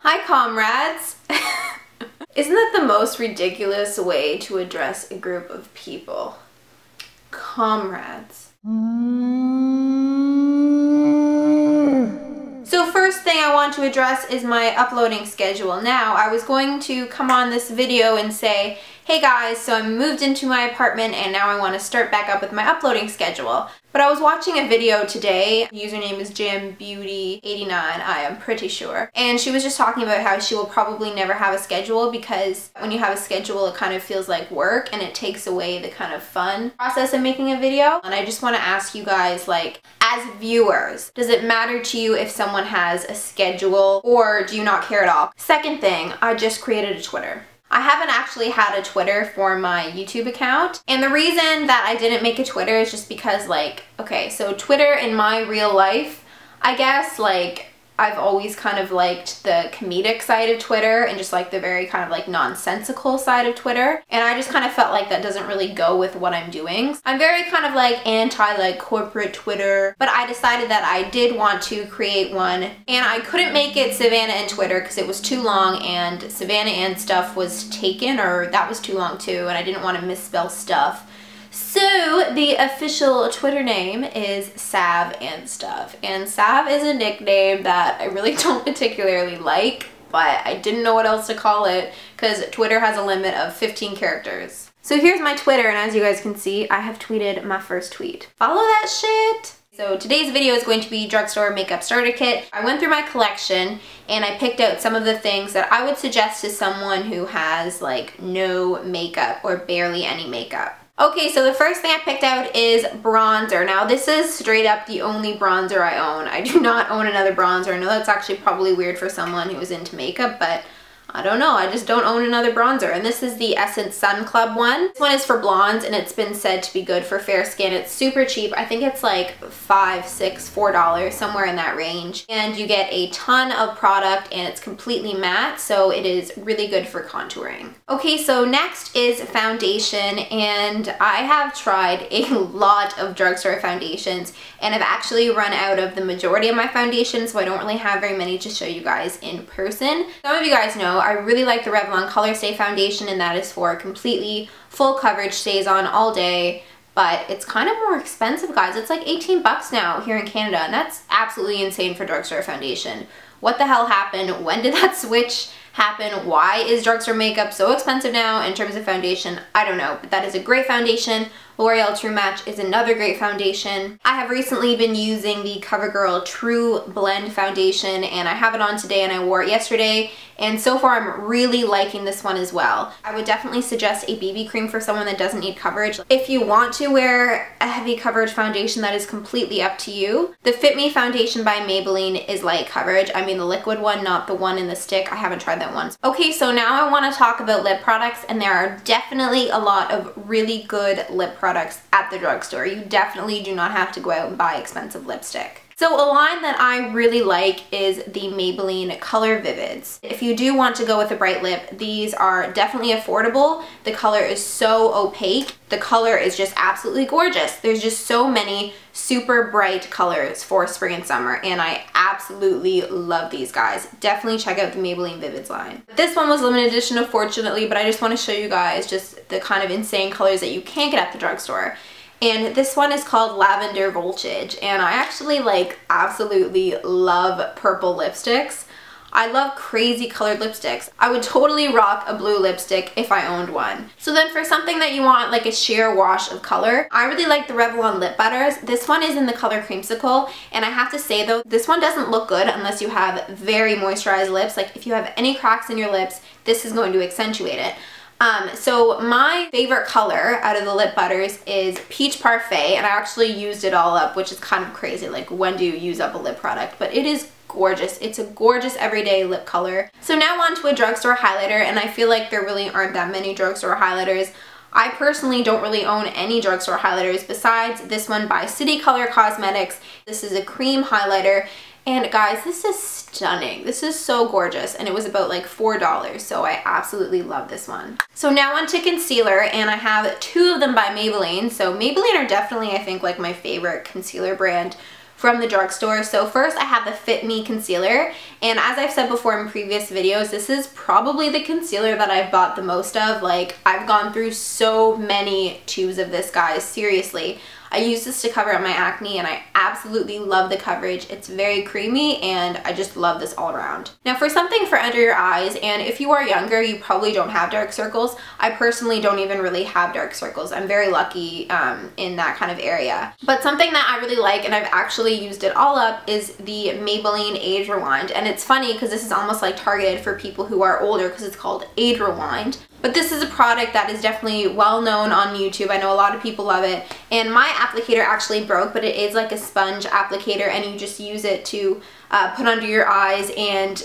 Hi, comrades! Isn't that the most ridiculous way to address a group of people? Comrades. So first thing I want to address is my uploading schedule. Now, I was going to come on this video and say, hey guys, so I moved into my apartment and now I want to start back up with my uploading schedule. But I was watching a video today, the username is JamBeauty89, I am pretty sure. And she was just talking about how she will probably never have a schedule because when you have a schedule it kind of feels like work and it takes away the kind of fun process of making a video. And I just want to ask you guys, like, as viewers, does it matter to you if someone has a schedule or do you not care at all? Second thing, I just created a Twitter. I haven't actually had a Twitter for my YouTube account, and the reason that I didn't make a Twitter is just because, like, okay, so Twitter in my real life, I guess, like, I've always kind of liked the comedic side of Twitter and just like the very kind of like nonsensical side of Twitter, and I just kind of felt like that doesn't really go with what I'm doing. I'm very kind of like anti like corporate Twitter, but I decided that I did want to create one, and I couldn't make it Savannah and Twitter because it was too long and Savannah and stuff was taken, or that was too long too, and I didn't want to misspell stuff. So the official Twitter name is Sav and Stuff, and Sav is a nickname that I really don't particularly like, but I didn't know what else to call it because Twitter has a limit of 15 characters. So here's my Twitter, and as you guys can see, I have tweeted my first tweet. Follow that shit! So today's video is going to be Drugstore Makeup Starter Kit. I went through my collection and I picked out some of the things that I would suggest to someone who has like no makeup or barely any makeup. Okay, so the first thing I picked out is bronzer. Now this is straight up the only bronzer I own. I do not own another bronzer. I know that's actually probably weird for someone who is into makeup, but I don't know, I just don't own another bronzer. And this is the Essence Sun Club one. This one is for blondes and it's been said to be good for fair skin. It's super cheap. I think it's like $5, $6, $4, somewhere in that range. And you get a ton of product and it's completely matte, so it is really good for contouring. Okay, so next is foundation, and I have tried a lot of drugstore foundations and I've actually run out of the majority of my foundations, so I don't really have very many to show you guys in person. Some of you guys know I really like the Revlon Colorstay foundation, and that is for completely full coverage, stays on all day, but it's kind of more expensive, guys. It's like 18 bucks now here in Canada, and that's absolutely insane for drugstore foundation. What the hell happened? When did that switch happen? Why is drugstore makeup so expensive now in terms of foundation? I don't know, but that is a great foundation. L'Oreal True Match is another great foundation. I have recently been using the Covergirl True Blend foundation, and I have it on today and I wore it yesterday, and so far I'm really liking this one as well. I would definitely suggest a BB cream for someone that doesn't need coverage. If you want to wear a heavy coverage foundation, that is completely up to you. The Fit Me foundation by Maybelline is light coverage. I mean the liquid one, not the one in the stick. I haven't tried that one. Okay, so now I want to talk about lip products, and there are definitely a lot of really good lip products at the drugstore. You definitely do not have to go out and buy expensive lipstick. So a line that I really like is the Maybelline Color Vivids. If you do want to go with a bright lip, these are definitely affordable. The color is so opaque. The color is just absolutely gorgeous. There's just so many super bright colors for spring and summer, and I absolutely love these guys. Definitely check out the Maybelline Vivids line. This one was limited edition, unfortunately, but I just want to show you guys just the kind of insane colors that you can't get at the drugstore. And this one is called Lavender Voltage, and I actually like absolutely love purple lipsticks. I love crazy colored lipsticks. I would totally rock a blue lipstick if I owned one. So then for something that you want like a sheer wash of color, I really like the Revlon Lip Butters. This one is in the color Creamsicle, and I have to say though, this one doesn't look good unless you have very moisturized lips. Like if you have any cracks in your lips, this is going to accentuate it. So my favorite color out of the lip butters is Peach Parfait, and I actually used it all up, which is kind of crazy. Like, when do you use up a lip product? But it is gorgeous. It's a gorgeous everyday lip color. So now on to a drugstore highlighter, and I feel like there really aren't that many drugstore highlighters. I personally don't really own any drugstore highlighters besides this one by City Color Cosmetics. This is a cream highlighter. And guys, this is stunning. This is so gorgeous, and it was about like $4, so I absolutely love this one. So now on to concealer, and I have two of them by Maybelline. So Maybelline are definitely, I think, like my favorite concealer brand from the drugstore. So first I have the Fit Me Concealer, and as I've said before in previous videos, this is probably the concealer that I've bought the most of. Like, I've gone through so many tubes of this, guys, seriously. I use this to cover up my acne and I absolutely love the coverage. It's very creamy and I just love this all around. Now for something for under your eyes, and if you are younger, you probably don't have dark circles. I personally don't even really have dark circles. I'm very lucky in that kind of area. But something that I really like, and I've actually used it all up, is the Maybelline Age Rewind. And it's funny because this is almost like targeted for people who are older because it's called Age Rewind. But this is a product that is definitely well known on YouTube. I know a lot of people love it. And my applicator actually broke, but it is like a sponge applicator and you just use it to put under your eyes, and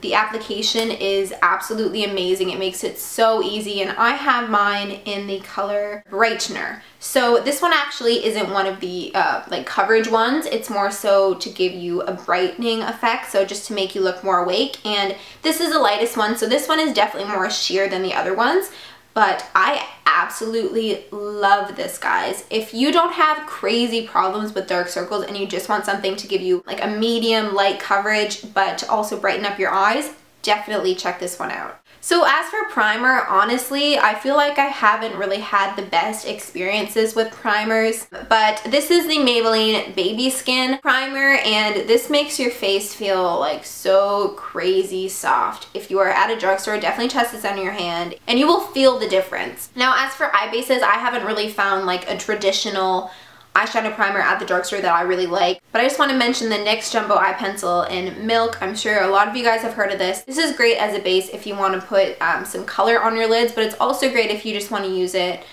the application is absolutely amazing. It makes it so easy, and I have mine in the color Brightener. So this one actually isn't one of the like coverage ones. It's more so to give you a brightening effect, so just to make you look more awake. And this is the lightest one, so this one is definitely more sheer than the other ones. But I absolutely love this, guys. If you don't have crazy problems with dark circles and you just want something to give you like a medium light coverage but to also brighten up your eyes, definitely check this one out. So as for primer, honestly, I feel like I haven't really had the best experiences with primers, but this is the Maybelline Baby Skin Primer, and this makes your face feel like so crazy soft. If you are at a drugstore, definitely test this on your hand and you will feel the difference. Now as for eye bases, I haven't really found like a traditional eyeshadow primer at the drugstore that I really like, but I just want to mention the NYX Jumbo Eye Pencil in Milk. I'm sure a lot of you guys have heard of this. This is great as a base if you want to put some color on your lids, but it's also great if you just want to use it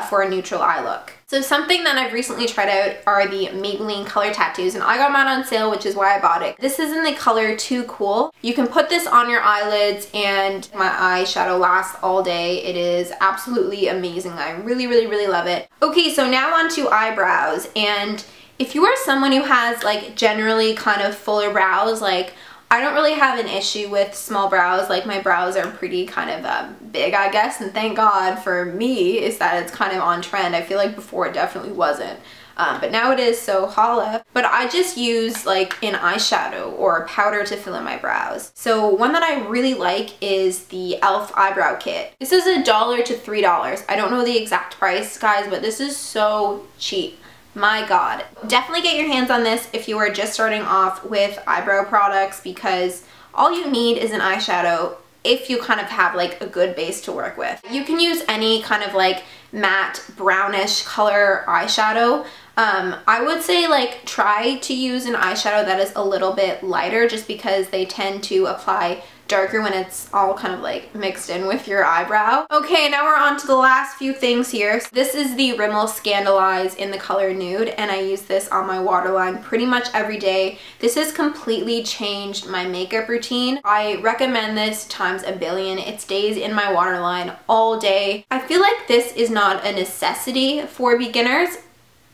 for a neutral eye look. So something that I've recently tried out are the Maybelline color tattoos, and I got mine on sale, which is why I bought it. This is in the color Too Cool. You can put this on your eyelids and my eyeshadow lasts all day. It is absolutely amazing. I really, really, really love it. Okay, so now on to eyebrows, and if you are someone who has like generally kind of fuller brows, like I don't really have an issue with small brows. Like, my brows are pretty kind of big, I guess, and thank God for me is that it's kind of on trend. I feel like before it definitely wasn't, but now it is, so holla. But I just use like an eyeshadow or a powder to fill in my brows. So one that I really like is the e.l.f. Eyebrow Kit. This is $1 to $3. I don't know the exact price, guys, but this is so cheap. My God. Definitely get your hands on this if you are just starting off with eyebrow products, because all you need is an eyeshadow if you kind of have like a good base to work with. You can use any kind of like matte brownish color eyeshadow. I would say like try to use an eyeshadow that is a little bit lighter, just because they tend to apply darker when it's all kind of like mixed in with your eyebrow. Okay, now we're on to the last few things here. This is the Rimmel Scandalize in the color Nude, and I use this on my waterline pretty much every day. This has completely changed my makeup routine. I recommend this times a billion. It stays in my waterline all day. I feel like this is not a necessity for beginners,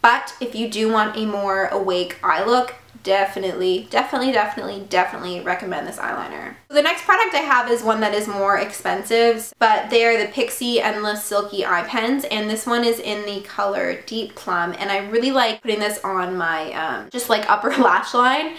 but if you do want a more awake eye look, definitely recommend this eyeliner. The next product I have is one that is more expensive, but they are the Pixi Endless Silky Eye Pens, and this one is in the color Deep Plum, and I really like putting this on my just like upper lash line.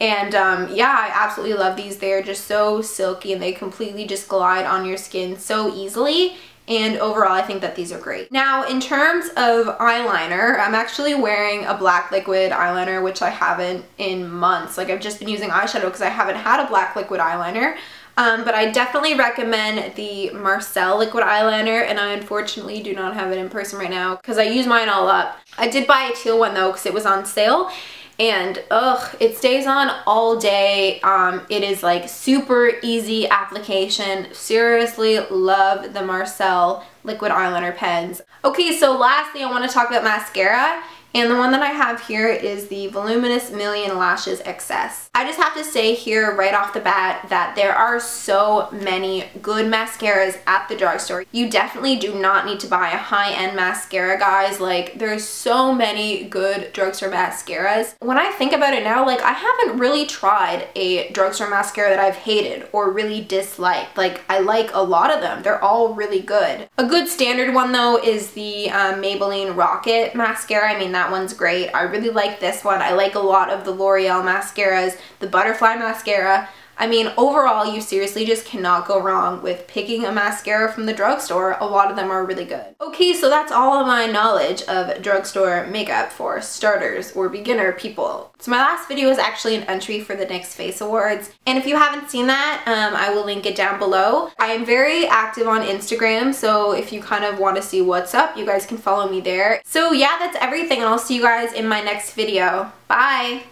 And yeah, I absolutely love these. They're just so silky and they completely just glide on your skin so easily. And overall, I think that these are great. Now, in terms of eyeliner, I'm actually wearing a black liquid eyeliner, which I haven't in months. Like, I've just been using eyeshadow because I haven't had a black liquid eyeliner. But I definitely recommend the Marcelle liquid eyeliner, and I unfortunately do not have it in person right now because I use mine all up. I did buy a teal one though because it was on sale. And ugh, it stays on all day. It is like super easy application. Seriously love the Marcelle liquid eyeliner pens. Okay, so lastly I want to talk about mascara, and the one that I have here is the Voluminous Million Lashes XS. I just have to say here right off the bat that there are so many good mascaras at the drugstore. You definitely do not need to buy a high-end mascara, guys. Like, there's so many good drugstore mascaras. When I think about it now, like, I haven't really tried a drugstore mascara that I've hated or really disliked. Like, I like a lot of them. They're all really good. A good standard one though is the Maybelline Rocket mascara. I mean, that one's great. I really like this one. I like a lot of the L'Oreal mascaras. The butterfly mascara. I mean, overall, you seriously just cannot go wrong with picking a mascara from the drugstore. A lot of them are really good. Okay, so that's all of my knowledge of drugstore makeup for starters or beginner people. So my last video is actually an entry for the NYX Face Awards, and if you haven't seen that, I will link it down below. I am very active on Instagram, so if you kind of want to see what's up, you guys can follow me there. So yeah, that's everything, and I'll see you guys in my next video. Bye!